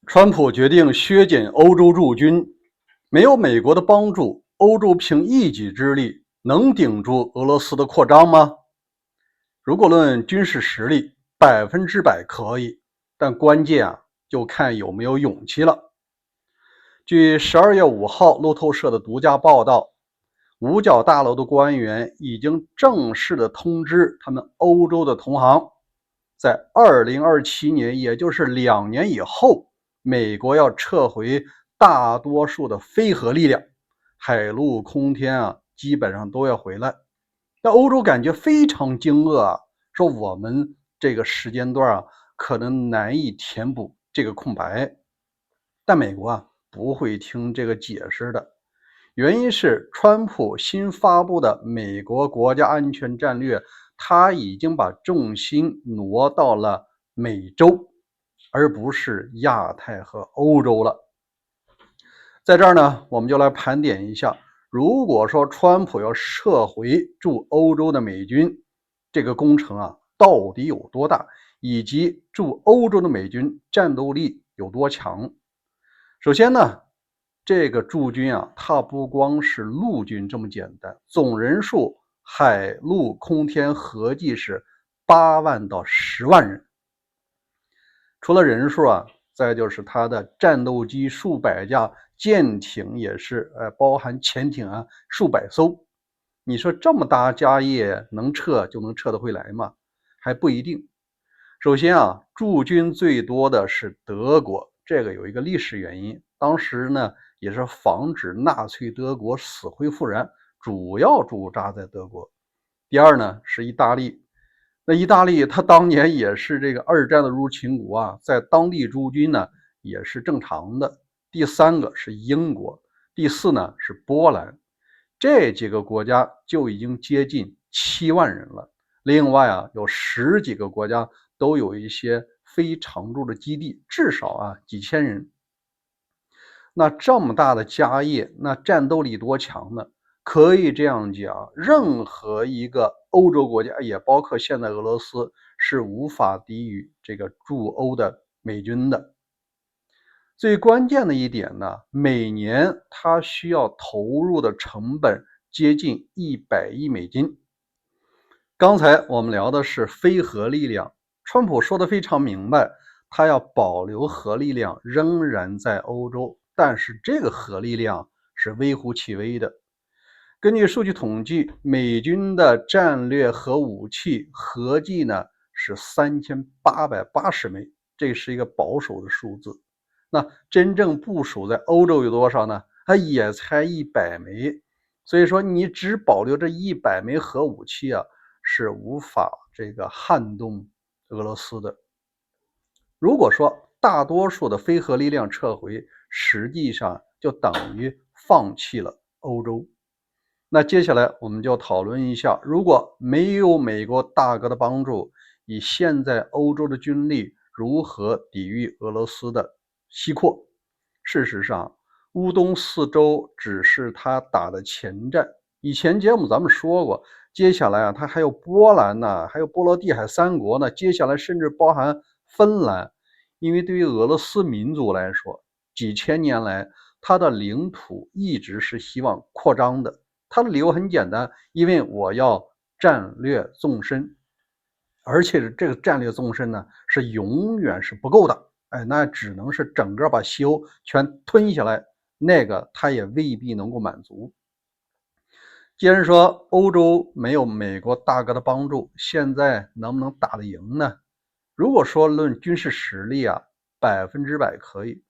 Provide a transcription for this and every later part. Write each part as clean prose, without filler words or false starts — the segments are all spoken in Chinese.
川普决定削减欧洲驻军，没有美国的帮助，欧洲凭一己之力能顶住俄罗斯的扩张吗？如果论军事实力，100%可以，但关键就看有没有勇气了。据12月5号路透社的独家报道，五角大楼的官员已经正式的通知他们欧洲的同行，在2027年，也就是2年以后，美国要撤回大多数的非核力量，海陆空天基本上都要回来。那欧洲感觉非常惊愕说我们这个时间段可能难以填补这个空白。但美国不会听这个解释的，原因是川普新发布的美国国家安全战略，他已经把重心挪到了美洲，而不是亚太和欧洲了。在这儿呢，我们就来盘点一下，如果说川普要撤回驻欧洲的美军，这个工程到底有多大，以及驻欧洲的美军战斗力有多强。首先呢，这个驻军它不光是陆军这么简单，总人数海陆空天合计是8万到10万人。除了人数再就是它的战斗机数百架，舰艇也是包含潜艇数百艘。你说这么大家业能撤就能撤得回来吗？还不一定。首先驻军最多的是德国，这个有一个历史原因，当时呢也是防止纳粹德国死灰复燃，主要驻扎在德国。第二呢是意大利，那意大利它当年也是这个二战的入侵国在当地驻军呢也是正常的。第三个是英国，第四呢是波兰，这几个国家就已经接近7万人了。另外有10几个国家都有一些非常驻的基地，至少几千人。那这么大的家业，那战斗力多强呢？可以这样讲，任何一个欧洲国家，也包括现在俄罗斯，是无法抵御这个驻欧的美军的。最关键的一点呢，每年它需要投入的成本接近100亿美金。刚才我们聊的是非核力量，川普说的非常明白，他要保留核力量仍然在欧洲，但是这个核力量是微乎其微的。根据数据统计，美军的战略核武器合计呢是3880枚，这是一个保守的数字。那真正部署在欧洲有多少呢？它也才100枚。所以说你只保留这100枚核武器是无法这个撼动俄罗斯的。如果说大多数的非核力量撤回，实际上就等于放弃了欧洲。那接下来我们就讨论一下，如果没有美国大哥的帮助，以现在欧洲的军力如何抵御俄罗斯的西扩。事实上，乌东4州只是他打的前站。以前节目咱们说过，接下来他还有波兰呢，还有波罗的海3国呢，接下来甚至包含芬兰。因为对于俄罗斯民族来说，几千年来他的领土一直是希望扩张的。他的理由很简单，因为我要战略纵深，而且这个战略纵深呢是永远是不够的。那只能是整个把西欧全吞下来，那个他也未必能够满足。既然说欧洲没有美国大哥的帮助，现在能不能打得赢呢？如果说论军事实力100%可以。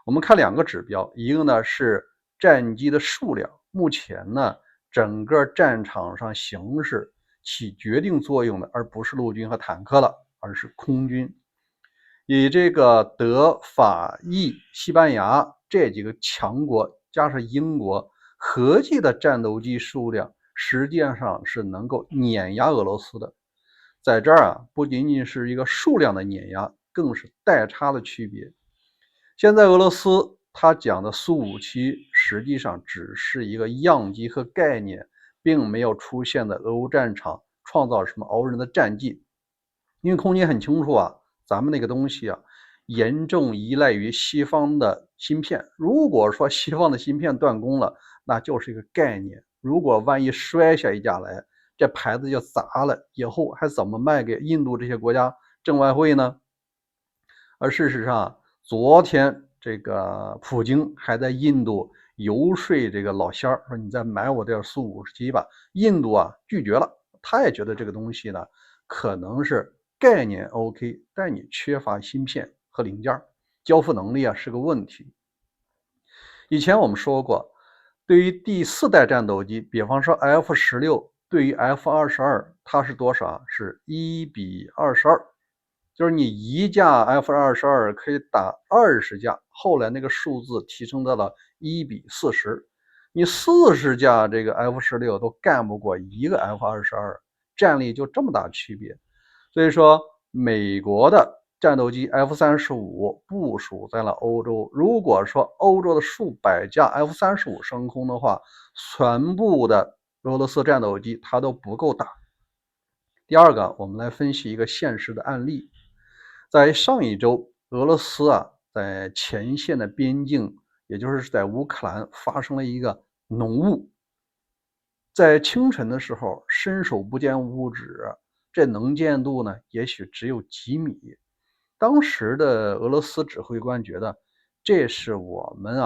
我们看2个指标，一个呢是战机的数量，目前呢整个战场上形势起决定作用的，而不是陆军和坦克了，而是空军。以这个德、法、意、西班牙这几个强国加上英国合计的战斗机数量，实际上是能够碾压俄罗斯的。在这儿不仅仅是一个数量的碾压，更是代差的区别。现在俄罗斯他讲的苏57实际上只是一个样机和概念，并没有出现在俄乌战场创造什么傲人的战绩。因为空军很清楚咱们那个东西严重依赖于西方的芯片。如果说西方的芯片断供了，那就是一个概念。如果万一摔下一架来，这牌子就砸了，以后还怎么卖给印度这些国家挣外汇呢？而事实上，昨天这个普京还在印度游说这个老仙儿，说你再买我点苏57吧。印度拒绝了，他也觉得这个东西呢可能是概念 OK， 但你缺乏芯片和零件，交付能力是个问题。以前我们说过，对于第4代战斗机，比方说 F-16，对于 F-22，它是多少？是1:22。就是你一架 F-22可以打20架，后来那个数字提升到了1:40，你40架这个 F-16都干不过一个 F-22，战力就这么大区别。所以说，美国的战斗机 F-35部署在了欧洲，如果说欧洲的数百架 F-35升空的话，全部的俄罗斯战斗机它都不够打。第二个，我们来分析一个现实的案例。在上一周，俄罗斯在前线的边境，也就是在乌克兰发生了一个浓雾。在清晨的时候，伸手不见五指，这能见度呢，也许只有几米。当时的俄罗斯指挥官觉得，这是我们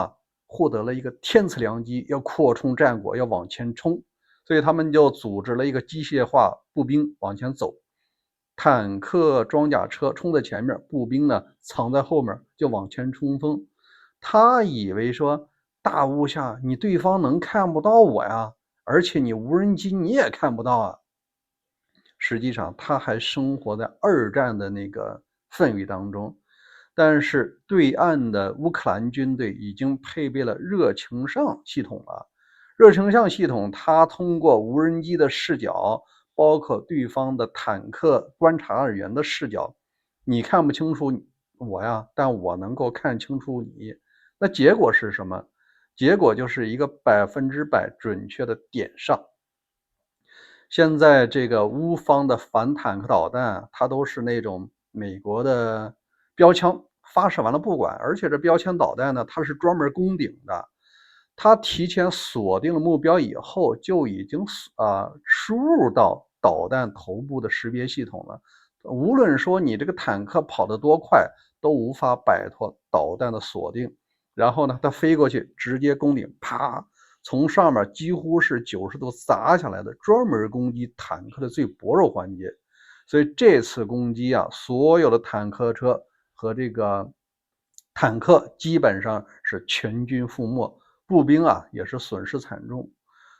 获得了一个天赐良机，要扩充战果，要往前冲，所以他们就组织了一个机械化步兵往前走。坦克装甲车冲在前面，步兵呢藏在后面就往前冲锋。他以为说大雾下你对方能看不到我呀，而且你无人机你也看不到实际上他还生活在二战的那个氛围当中。但是对岸的乌克兰军队已经配备了热情上系统了。热成像系统它通过无人机的视角，包括对方的坦克观察员的视角，你看不清楚我但我能够看清楚你。那结果是什么？结果就是一个100%准确的点上。现在这个乌方的反坦克导弹，它都是那种美国的标枪，发射完了不管，而且这标枪导弹呢，它是专门攻顶的。它提前锁定了目标以后，就已经输入到导弹头部的识别系统了。无论说你这个坦克跑得多快，都无法摆脱导弹的锁定。然后呢，它飞过去直接攻顶，啪，从上面几乎是90度砸下来的，专门攻击坦克的最薄弱环节。所以这次攻击所有的坦克车和这个坦克基本上是全军覆没。步兵也是损失惨重。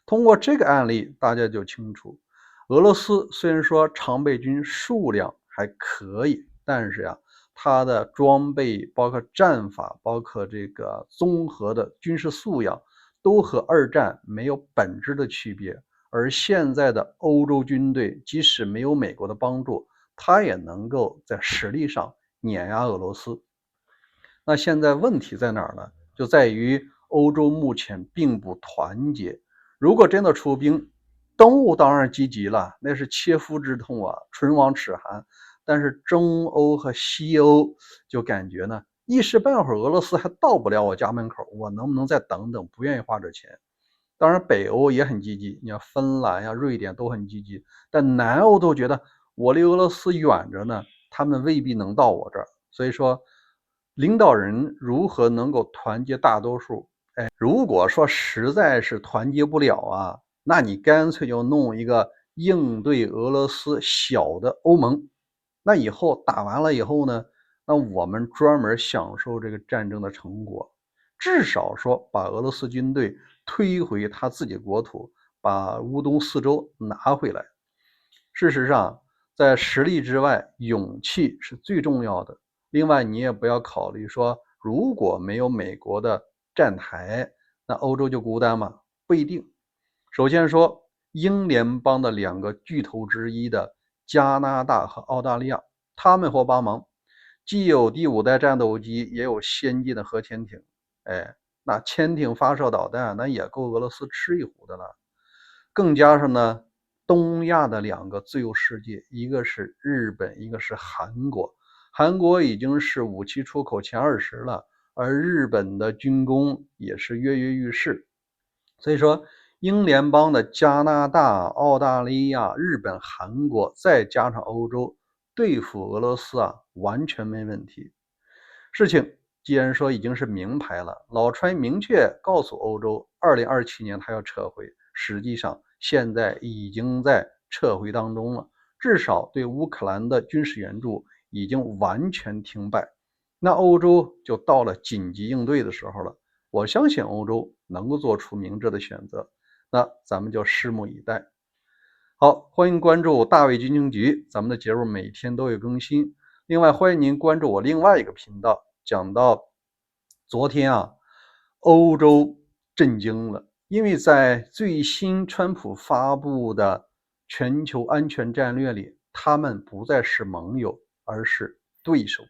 通过这个案例，大家就清楚，俄罗斯虽然说常备军数量还可以，但是它的装备、包括战法、包括这个综合的军事素养，都和二战没有本质的区别。而现在的欧洲军队，即使没有美国的帮助，它也能够在实力上碾压俄罗斯。那现在问题在哪儿呢？就在于欧洲目前并不团结。如果真的出兵，东欧当然积极了，那是切肤之痛唇亡齿寒。但是中欧和西欧就感觉呢，一时半会儿俄罗斯还到不了我家门口，我能不能再等等？不愿意花这钱。当然北欧也很积极，你看芬兰瑞典都很积极，但南欧都觉得我离俄罗斯远着呢，他们未必能到我这儿。所以说领导人如何能够团结大多数？如果说实在是团结不了那你干脆就弄一个应对俄罗斯小的欧盟。那以后打完了以后呢，那我们专门享受这个战争的成果，至少说把俄罗斯军队推回他自己国土，把乌东四州拿回来。事实上，在实力之外，勇气是最重要的。另外，你也不要考虑说，如果没有美国的站台，那欧洲就孤单吗？不一定。首先说，英联邦的2个巨头之一的加拿大和澳大利亚，他们会帮忙，既有第5代战斗机，也有先进的核潜艇。那潜艇发射导弹，那也够俄罗斯吃一壶的了。更加上呢，东亚的2个自由世界，一个是日本，一个是韩国，韩国已经是武器出口前20了，而日本的军工也是跃跃欲试。所以说，英联邦的加拿大、澳大利亚、日本、韩国，再加上欧洲，对付俄罗斯啊，完全没问题。事情既然说已经是明牌了，老川明确告诉欧洲，2027年他要撤回，实际上现在已经在撤回当中了，至少对乌克兰的军事援助已经完全停摆。那欧洲就到了紧急应对的时候了。我相信欧洲能够做出明智的选择，那咱们就拭目以待。好，欢迎关注大卫军情局，咱们的节目每天都有更新。另外，欢迎您关注我另外一个频道，讲到昨天啊，欧洲震惊了，因为在最新川普发布的全球安全战略里，他们不再是盟友，而是对手。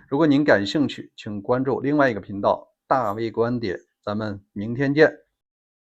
如果您感兴趣，请关注另外一个频道大卫观点，咱们明天见。